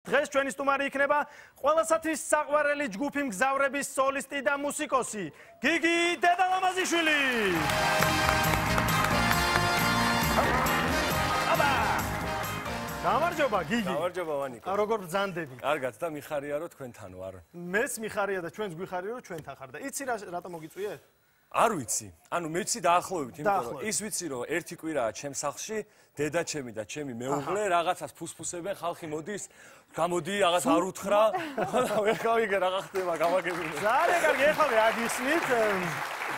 დღეს ჩვენი სტუმარი იქნება ყველასათვის საყვარელი ჯგუფი მგზავრების სოლისტი და მუსიკოსი გიგი დედალამაზიშვილი. აბა! გამარჯობა გიგი. გამარჯობა ვანიკო. როგორ ბრძანდები? კარგად და მიხარია რომ თქვენთან ვარ. მეც მიხარია და ჩვენც გვიხარია რომ ჩვენთან ხარ და იცი რატომ მოგიწვიე? არ ვიცი. ანუ მე ვიცი დაახლოებით, იმიტომ რომ ის ვიცი რომ ერთი კვირაა ჩემს სახლში დედა ჩემი და ჩემი მეუღლე რაღაცას ფუსფუსებენ, ხალხი მოდის, გამოდი, რაღაც არ უთხრა. ვერ გავიგე რა ხდება, გამაგებინე. ძალიან კარგი, ეხლა აგისმით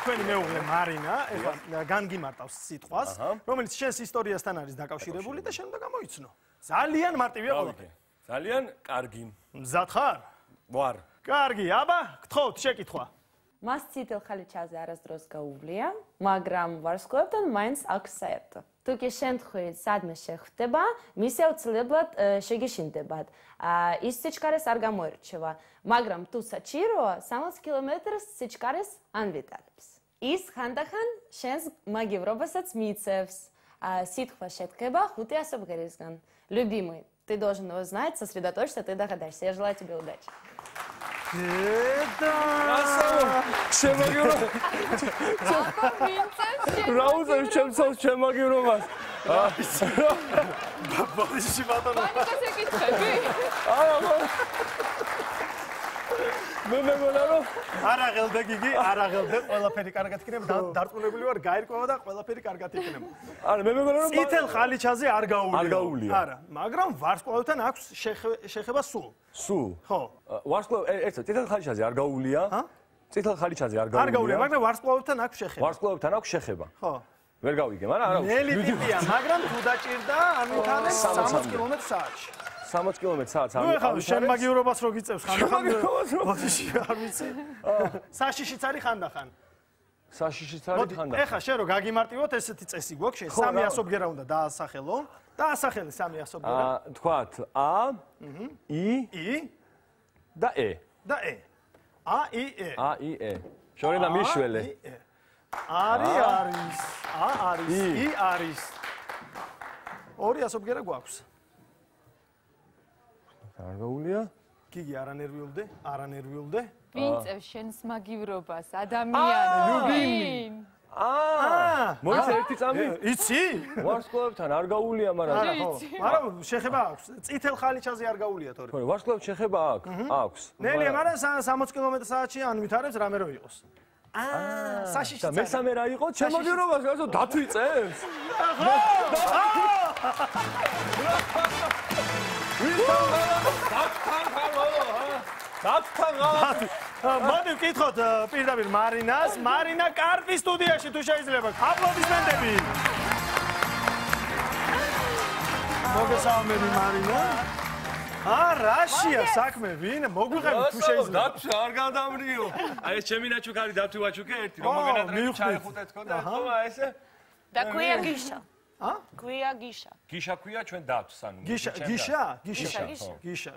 თქვენი მეუღლე მარინა, ეხლა განგიმარტავს სიტყვას, რომელიც შენს ისტორიასთან არის დაკავშირებული და შენ უნდა გამოიცნო. ძალიან მარტივია ყველაფერი. ძალიან კარგი. მზად ხარ? ვარ. კარგი, აბა, გთხოვთ შეკითხვა. მას წითელ ხალიჩაზე არასდროს გაუვლია, მაგრამ ვარსკვლავებთან მაინც აქვს საერთო. თუ კი შემთხვევით სადმე შეხვდება, მის აუცილებლად შეგეშინდებათ. ის სიჩქარეს არ გამოერჩევა, მაგრამ თუ საჭიროა, 60 კილომეტრს სიჩქარეს ანვითარებს. ის ხანდახან შენს მაგივრობასაც მიიწევს. Ситхва შედგება 5 ასობგერისგან. Любимый, ты должен его знать, сосредоточься, ты догадаешься. Я желаю тебе удачи. Деда! შემაგირო. რაუზებს ჩემს შემაგირობას. ბაბაიში ბატონო. პანიკას ეკითხები? მე მეგონა რომ არ აღელდა გიგი, არ აღელდა, ყველაფერი კარგად იქნება, დარწმუნებული ვარ, გაირკვევა და ყველაფერი კარგად იქნება. არა, მე მეგონა რომ წითელ ხალიჩაზე არ გაუვლია. არ გაუვლია. არა, მაგრამ ვარსკვლავებთან აქვს შეხება სულ. სულ. ხო. ვარსკვლავ ერთად წითელ ხალიჩაზე არ გაუვლია. წითელ ხალიჩაზე არ არ გაუვლია, მაგრამ ვარსკვლავებთან აქვს შეხება. ვარსკვლავებთან აქვს შეხება. ხო. ვერ გავიგე, მაგრამ არა. ნელი ტიპია, მაგრამ თუ დაჭირდა, ამითანებს 60 კმ/სთ. 60 კმ/სთ. ნუ ეხლა შენ მაგივრობას რო გიწევს ხანდახან. მაგივრობას რო? ბოდიში არ ვიცი. საშიშიც არის ხანდახან. საშიშიც არის ხანდახან. ეხლა შენ რო გაგიმარტივოთ, ესეთი წესი გვაქვს, შენ 300 ბგერა უნდა დაასახელო. დაასახელე 300 ბგერა. თქვათ A, I და E. და E. A, I, E. A, I, E. შორენა მიშველე. არის. A არის, I არის. 200 ბგერა გვაქვს. არ გაუვლია? გიგი არანერვიულდე, არანერვიულდე. ვინ წევს შენს მაგივრობას? ადამიანი. მოიცა ერთი წამი? იცი? ვარსკვლავებთან არ გაუვლია, მაგრამ შეხება აქვს. წითელ ხალიჩაზე არ გაუვლია თორე. ხო, ვარსკვლავებს შეხება აქვს. აქვს. ნელია, მაგრამ 60 კმ/სთ-ში ანვითარებს რამე რო იყოს. საშიში. და მესამე რა იყო? შემოგირობას, რაზო დათვიწებს? მოდი ვკითხოთ პირდაპირ მარინას. მარინა კარპის სტუდიაში თუ შეიძლება. აპლოდისმენტები. მოგესალმები მარინა. რაშია საქმე, ვინ? მოგვიყევი თუ შეიძლება. დათვი არ გადამრიო. აი ეს ჩემი ნაჩუქარი დათვი ვაჩუქე ერთი რომ მოგენატრები ჩაეხუტეთ თქონდა. ხო, ესე. და ქვია გიშა. ქვია გიშა. გიშა ქვია ჩვენ დათვს, ანუ გიშა. გიშა.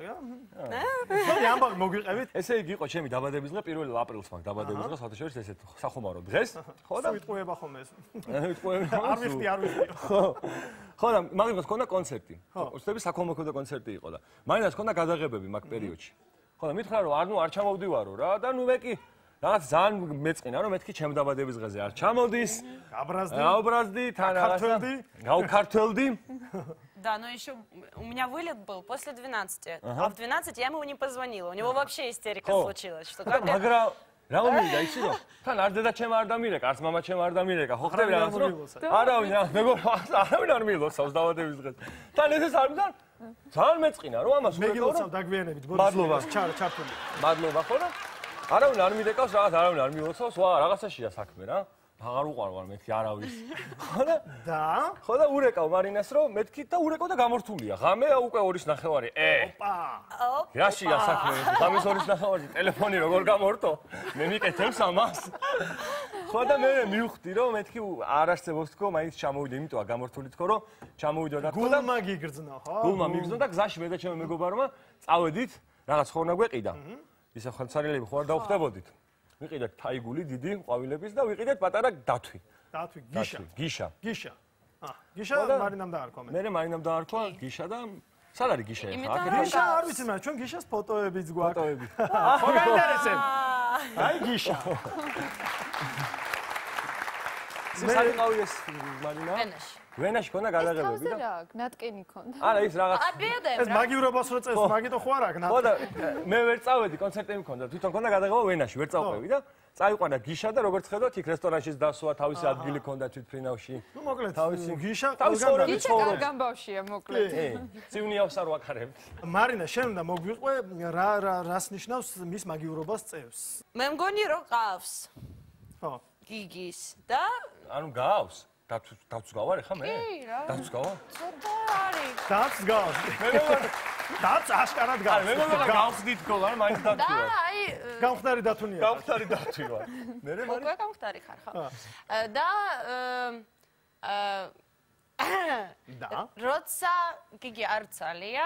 მოდი ამბავი მოგვიყევით. ესე იგი იყო ჩემი დაბადების დღე 1 აპრილს მაგ დაბადების დღეს საერთოდ ესეთ სახუმარო დღეს. ხო და ვიტყუება ხომ ეს. ვიტყუები. არ ვიხდი. ხო და მაგას ქონდა კონცერტი. ოცნების საქველმოქმედო კონცერტი იყო და მაინც ქონდა გადაღებები მაგ პერიოდში. ხო და მითხრა რომ არ ჩამოვდივარო რა და ნუ მე კი რაღაც ძალიან მეწყინა რომ მეთქი ჩემ დაბადების დღეზე არ ჩამოდის. გაბრაზდი, თან რაღაცა. გავქართველდი. Да, но еще у меня вылет был после 12. А в 12 я ему не позвонила. У него вообще истерика случилась, что как მაგრამ რა მომიდა იცი რომ თან არ დედა ჩემ არ დამირეკა, არც მამა ჩემ არ დამირეკა, ხო ხდები რაღაც რომ არავინ არავინ არ მიილოცავს დაბადების დღეს. თან ესეც არ მიდან ძალიან მეწყინა რომ ამას მეგილოცავ დაგვიანებით მადლობა ჩართული. მადლობა ხო რა? არავინ არ მიდეკავს რაღაც არავინ არ მიილოცავს, ვა რაღაცაშია საქმე რა. აღარ უყარვარ მეთქი არავის. ხო და? ხო და ურეკავ მარინას რომ მეთქი და ურეკავ და გამორთულია. ღამე უკვე 2:30. ოპა. რაშია საქმე? ღამის 2:30 ტელეფონი როგორ გამორთო? მე მიკეთებს ამას. ხო და მე მივხვდი რომ მეთქი არ არსებობს თქო, მაინც ჩამოვიდა, იმიტომ გამორთული თქო რომ ჩამოვიდა და გულმა გიგრძნო, ხო? გულმა მიგრძნო და გზაში მე და ჩემი მეგობარმა წავედით, რაღაც ხოვნა გვეყიდა. ისე ხელმძღვანელები ხო არ დავხვდებოდით. ვიყიდეთ თაიგული დიდი ყვავილების და ვიყიდეთ პატარა დათვი. დათვი, გიშა. გიშა. გიშა. გიშა მარინამ დაარქვა მე. მე მარინამ დაარქვა გიშა და სად არის გიშა ახლა? გიშა არ ვიცი მაგრამ ჩვენ გიშას ფოტოებიც გვაქვს. ფოტოები. ხო გაინტერესებს. აი გიშა. სად იყავი ეს მარინა? ვენაში. ვენაში ქონდა გადაღებები და? რა, ნატკენი ქონდა. არა ის რაღაც ეს მაგივრობას რო წეს, მაგიტო ხო არ აქვს ხო და მე ვერ წავედი კონცერტები მქონდა, თვითონ ქონდა გადაღება ვენაში, ვერ წავყვევი და წაიყვანა გიშა და როგორც ხედავთ, იქ რესტორანშიც დასვა, თავისი ადგილი ქონდა თვითფრინავში. ნუ მოკლედ თავისი გიშა თავისი ყველგან გიშა კარგან ბავშვია, მოკლედ. წივნიავს არ ვაკარებ. მარინა, შენ უნდა მოგვიყვე რას ნიშნავს მის მაგივრობას წევს. მე მგონი რომ ყავს ხო. გიგის და ანუ გავს? დაც გავარ ხა მე? კი რა. დაც გავარ? ცოტა არის. დაც გავს. მე მეგონა დაც აშკარად გავს. მე მეგონა გავხდით გოლა, მაინც და დათვია. აი გამხდარი დათუნია. გავხდარი დათვია. მე მე უკვე გამხდარი ხარ ხო? და და როცა გიგი არ ცალია